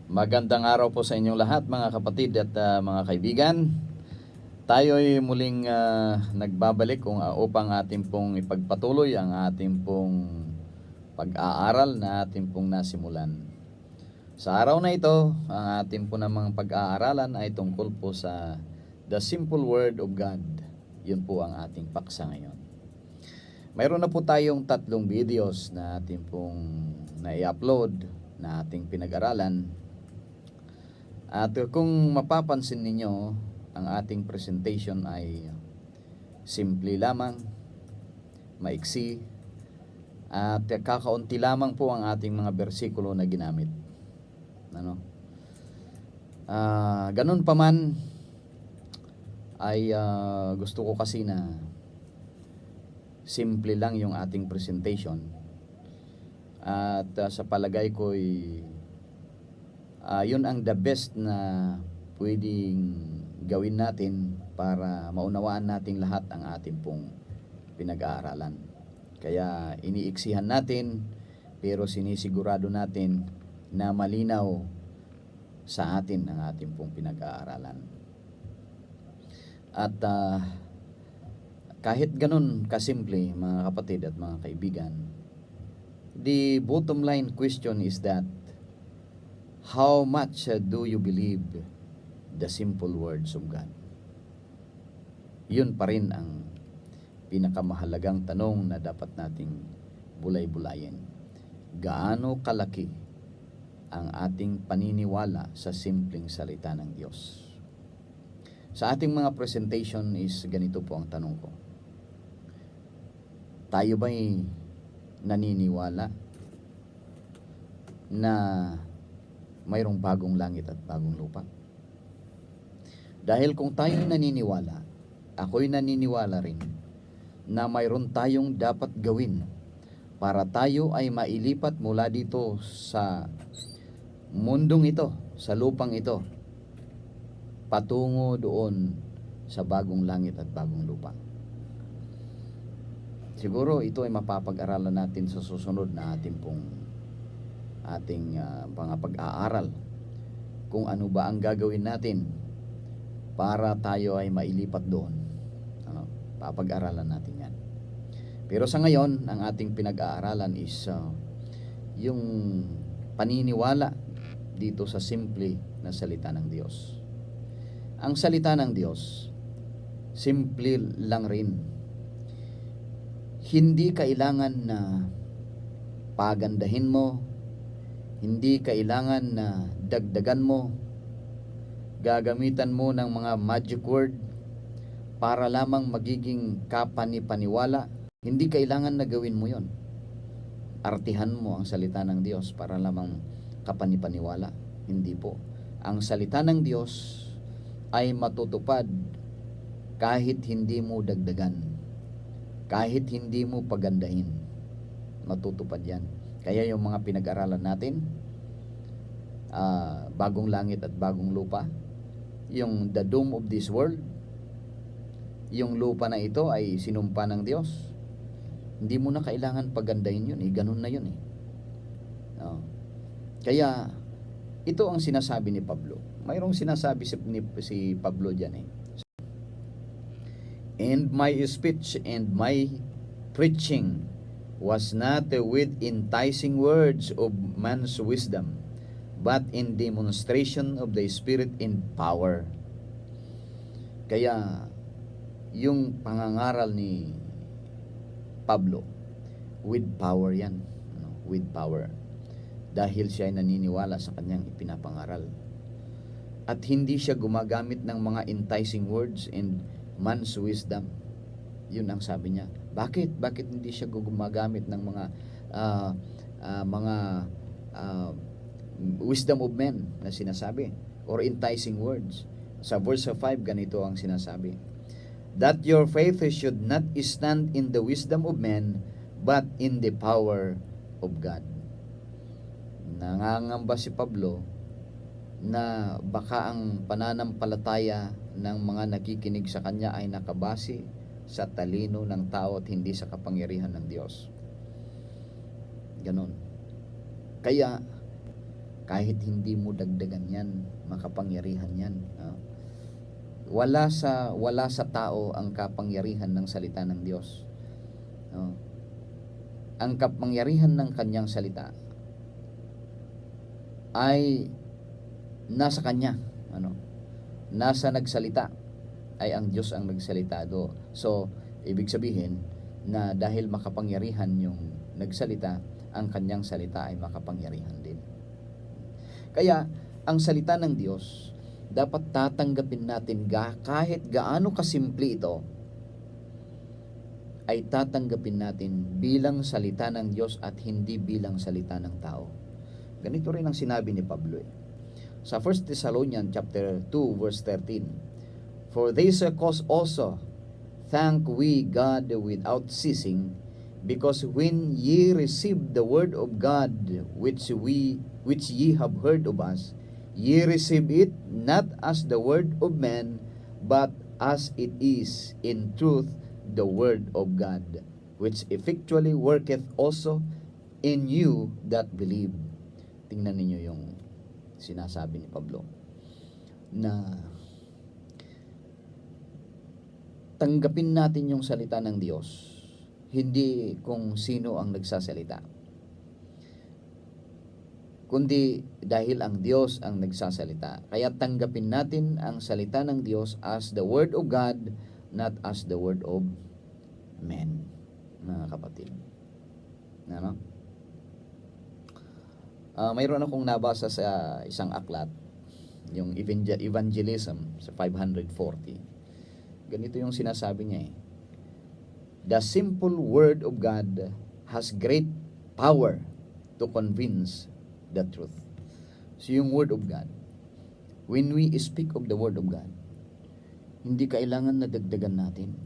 Magandang araw po sa inyong lahat mga kapatid at mga kaibigan. Tayo ay muling nagbabalik upang ating pong ipagpatuloy ang ating pong pag-aaral na ating pong nasimulan. Sa araw na ito, ang ating po namang pag-aaralan ay tungkol po sa The Simple Word of God. Yun po ang ating paksa ngayon. Mayroon na po tayong 3 videos na ating pong na-i-upload na ating pinag-aralan. At kung mapapansin ninyo, ang ating presentation ay simple lamang, maiksi, at kakaunti lamang po ang ating mga bersikulo na ginamit. Ganun pa man, ay gusto ko kasi na simple lang yung ating presentation. At sa palagay ko'y yun ang the best na pwedeng gawin natin para maunawaan natin lahat ang ating pong pinag-aaralan. Kaya iniiksihan natin pero sinisigurado natin na malinaw sa atin ang ating pong pinag-aaralan. At kahit ganun kasimple mga kapatid at mga kaibigan, the bottom line question is that how much do you believe the simple words of God? Yun pa rin ang pinakamahalagang tanong na dapat nating bulay-bulayin. Gaano kalaki ang ating paniniwala sa simpleng salita ng Diyos? Sa ating mga presentation is ganito po ang tanong ko. Tayo ba'y naniniwala na mayroong bagong langit at bagong lupa? Dahil kung tayo'y naniniwala, ako'y naniniwala rin na mayroon tayong dapat gawin para tayo ay mailipat mula dito sa mundong ito, sa lupang ito, patungo doon sa bagong langit at bagong lupa. Siguro ito ay mapapag-aralan natin sa susunod na ating mga pag-aaral kung ano ba ang gagawin natin para tayo ay mailipat doon. Papag-aralan natin yan. Pero sa ngayon, ang ating pinag-aaralan is yung paniniwala dito sa simple na salita ng Diyos. Ang salita ng Diyos, simple lang rin. Hindi kailangan na pagandahin mo, hindi kailangan na dagdagan mo, gagamitan mo ng mga magic word para lamang magiging kapani-paniwala. Hindi kailangan na gawin mo yon. Artihan mo ang salita ng Diyos para lamang kapani-paniwala. Hindi po. Ang salita ng Diyos ay matutupad kahit hindi mo dagdagan, kahit hindi mo pagandahin. Matutupad yan. Kaya yung mga pinag-aralan natin, bagong langit at bagong lupa, yung the doom of this world, yung lupa na ito ay sinumpa ng Diyos. Hindi mo na kailangan pagandahin yun. Ganun na yun. Kaya ito ang sinasabi ni Pablo. Mayroong sinasabi si Pablo dyan. And my speech and my preaching was not with enticing words of man's wisdom, but in demonstration of the Spirit in power. Kaya yung pangangaral ni Pablo, with power yan. With power. Dahil siya ay naniniwala sa kanyang ipinapangaral. At hindi siya gumagamit ng mga enticing words and man's wisdom. Yun ang sabi niya. Bakit? Bakit hindi siya gumagamit ng mga wisdom of men na sinasabi or enticing words? Sa verse 5 ganito ang sinasabi. That your faith should not stand in the wisdom of men, but in the power of God. Nangangamba si Pablo na baka ang pananampalataya ng mga nakikinig sa kanya ay nakabase sa talino ng tao at hindi sa kapangyarihan ng Diyos. Ganon. Kaya Kahit hindi mo dagdagan yan, makapangyarihan yan. Wala sa tao ang kapangyarihan ng salita ng Diyos. Ang kapangyarihan ng kanyang salita ay nasa kanya. Nasa nagsalita ay ang Diyos ang nagsalita do. So, ibig sabihin na dahil makapangyarihan yung nagsalita, ang kanyang salita ay makapangyarihan din. Kaya, ang salita ng Diyos, dapat tatanggapin natin kahit gaano kasimple ito, ay tatanggapin natin bilang salita ng Diyos at hindi bilang salita ng tao. Ganito rin ang sinabi ni Pablo sa 1 Thessalonians chapter 2 verse 13. For this cause also thank we God without ceasing, because when ye received the word of God which ye have heard of us, ye receive it not as the word of man, but as it is in truth the word of God, which effectually worketh also in you that believe. Tingnan ninyo yung sinasabi ni Pablo na tanggapin natin yung salita ng Diyos, hindi kung sino ang nagsasalita, kundi dahil ang Diyos ang nagsasalita. Kaya tanggapin natin ang salita ng Diyos as the word of God, not as the word of men, mga kapatid. Mayroon akong nabasa sa isang aklat, yung evangelism sa 540. Ganito yung sinasabi niya The simple word of God has great power to convince the truth. So yung word of God, when we speak of the word of God, hindi kailangan na dagdagan natin.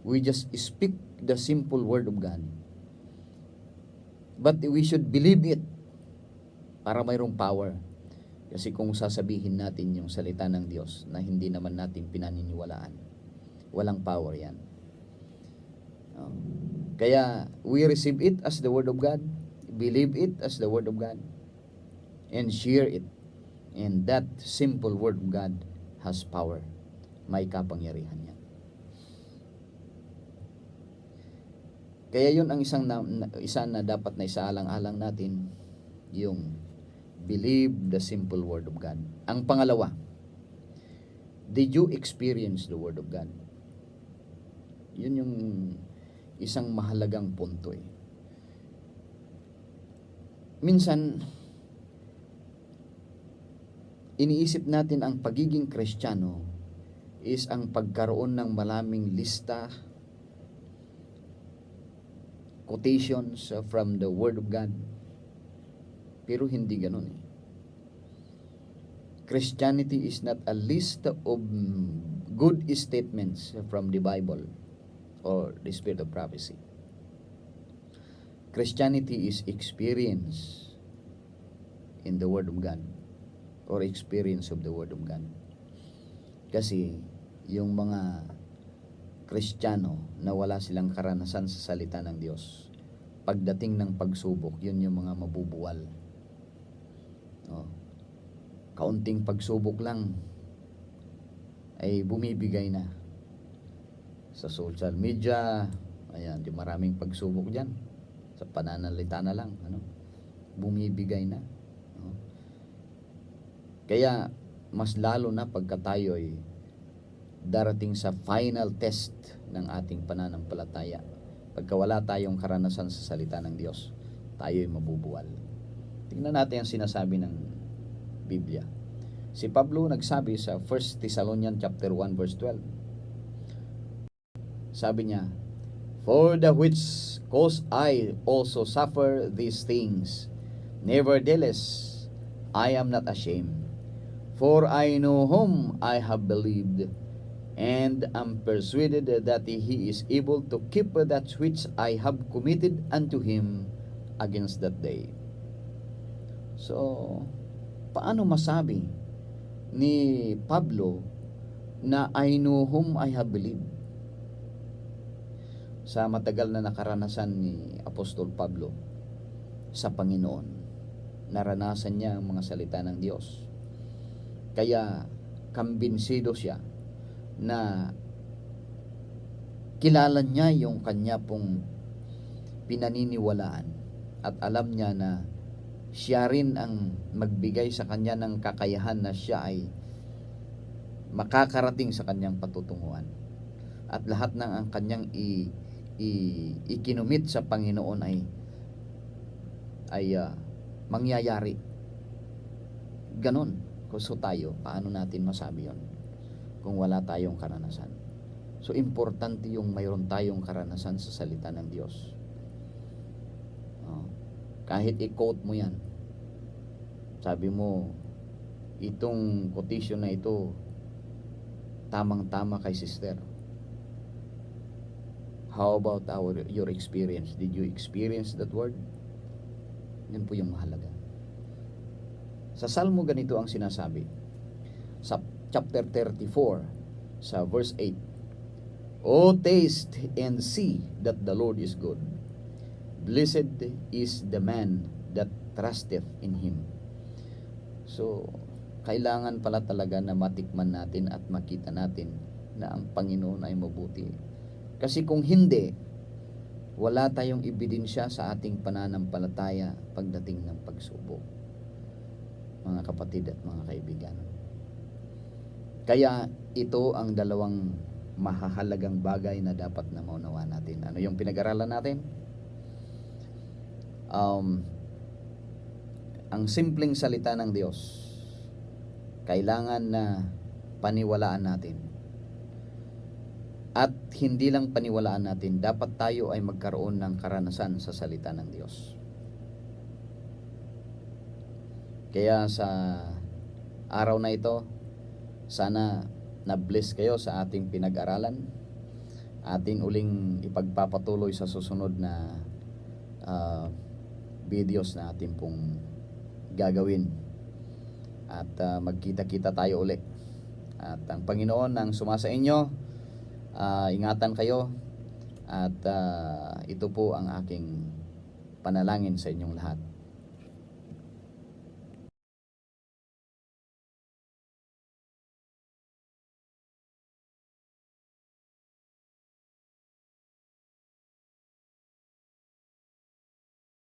We just speak the simple word of God. But we should believe it para mayroong power. Kasi kung sasabihin natin yung salita ng Diyos na hindi naman natin pinaniniwalaan, walang power yan. Kaya we receive it as the word of God, believe it as the word of God, and share it. And that simple word of God has power. May kapangyarihan yan. Kaya yun ang isa na dapat na isaalang-alang natin, yung believe the simple word of God. Ang pangalawa, did you experience the word of God? Yun yung isang mahalagang punto Minsan, iniisip natin ang pagiging Kristiyano is ang pagkaroon ng maraming lista, quotations from the Word of God. Pero hindi ganun Christianity is not a list of good statements from the Bible or the spirit of prophecy. Christianity is experience in the Word of God or experience of the Word of God. Kasi yung mga Kristiyano na wala silang karanasan sa salita ng Diyos, pagdating ng pagsubok, yun yung mga mabubuwal. Kaunting pagsubok lang ay bumibigay na. Sa social media, ayan, yung maraming pagsubok dyan. Sa pananalita na lang, bumibigay na. Kaya, mas lalo na pagka tayo'y darating sa final test ng ating pananampalataya. Pagka wala tayong karanasan sa salita ng Diyos, tayo'y mabubuwal. Tingnan natin ang sinasabi ng Biblia. Si Pablo nagsabi sa 1 Thessalonians chapter 1 verse 12. Sabi niya, For the which cause I also suffer these things, nevertheless I am not ashamed. For I know whom I have believed, and am persuaded that He is able to keep that which I have committed unto Him against that day. So, paano masabi ni Pablo na I know whom I have believed? Sa matagal na nakaranasan ni Apostol Pablo sa Panginoon, naranasan niya ang mga salita ng Diyos. Kaya kumbinsido siya na kilala niya yung kanya pong pinaniniwalaan at alam niya na siya rin ang magbigay sa kanya ng kakayahan na siya ay makakarating sa kanyang patutunguhan. At lahat ng ang kanyang ikinumit sa Panginoon ay mangyayari. Ganon. So tayo, paano natin masabi yon kung wala tayong karanasan? So importante yung mayroon tayong karanasan sa salita ng Diyos. Kahit i-quote mo yan, sabi mo, itong quotation na ito tamang-tama kay sister. How about your experience? Did you experience that word? Yan po yung mahalaga. Sa Salmo ganito ang sinasabi. Sa chapter 34, sa verse 8. Oh, taste and see that the Lord is good. Blessed is the man that trusteth in Him. So, kailangan pala talaga na matikman natin at makita natin na ang Panginoon ay mabuti. Kasi kung hindi, wala tayong ebidensya sa ating pananampalataya pagdating ng pagsubok. Mga kapatid at mga kaibigan. Kaya ito ang dalawang mahahalagang bagay na dapat na maunawaan natin. Ano yung pinag-aralan natin? Ang simpleng salita ng Diyos, kailangan na paniwalaan natin. At hindi lang paniwalaan natin, dapat tayo ay magkaroon ng karanasan sa salita ng Diyos. Kaya sa araw na ito, sana na-bless kayo sa ating pinag-aralan. Atin uling ipagpapatuloy sa susunod na videos na atin pong gagawin. At magkita-kita tayo ulit. At ang Panginoon ang sumasa inyo, ingatan kayo. At ito po ang aking panalangin sa inyong lahat.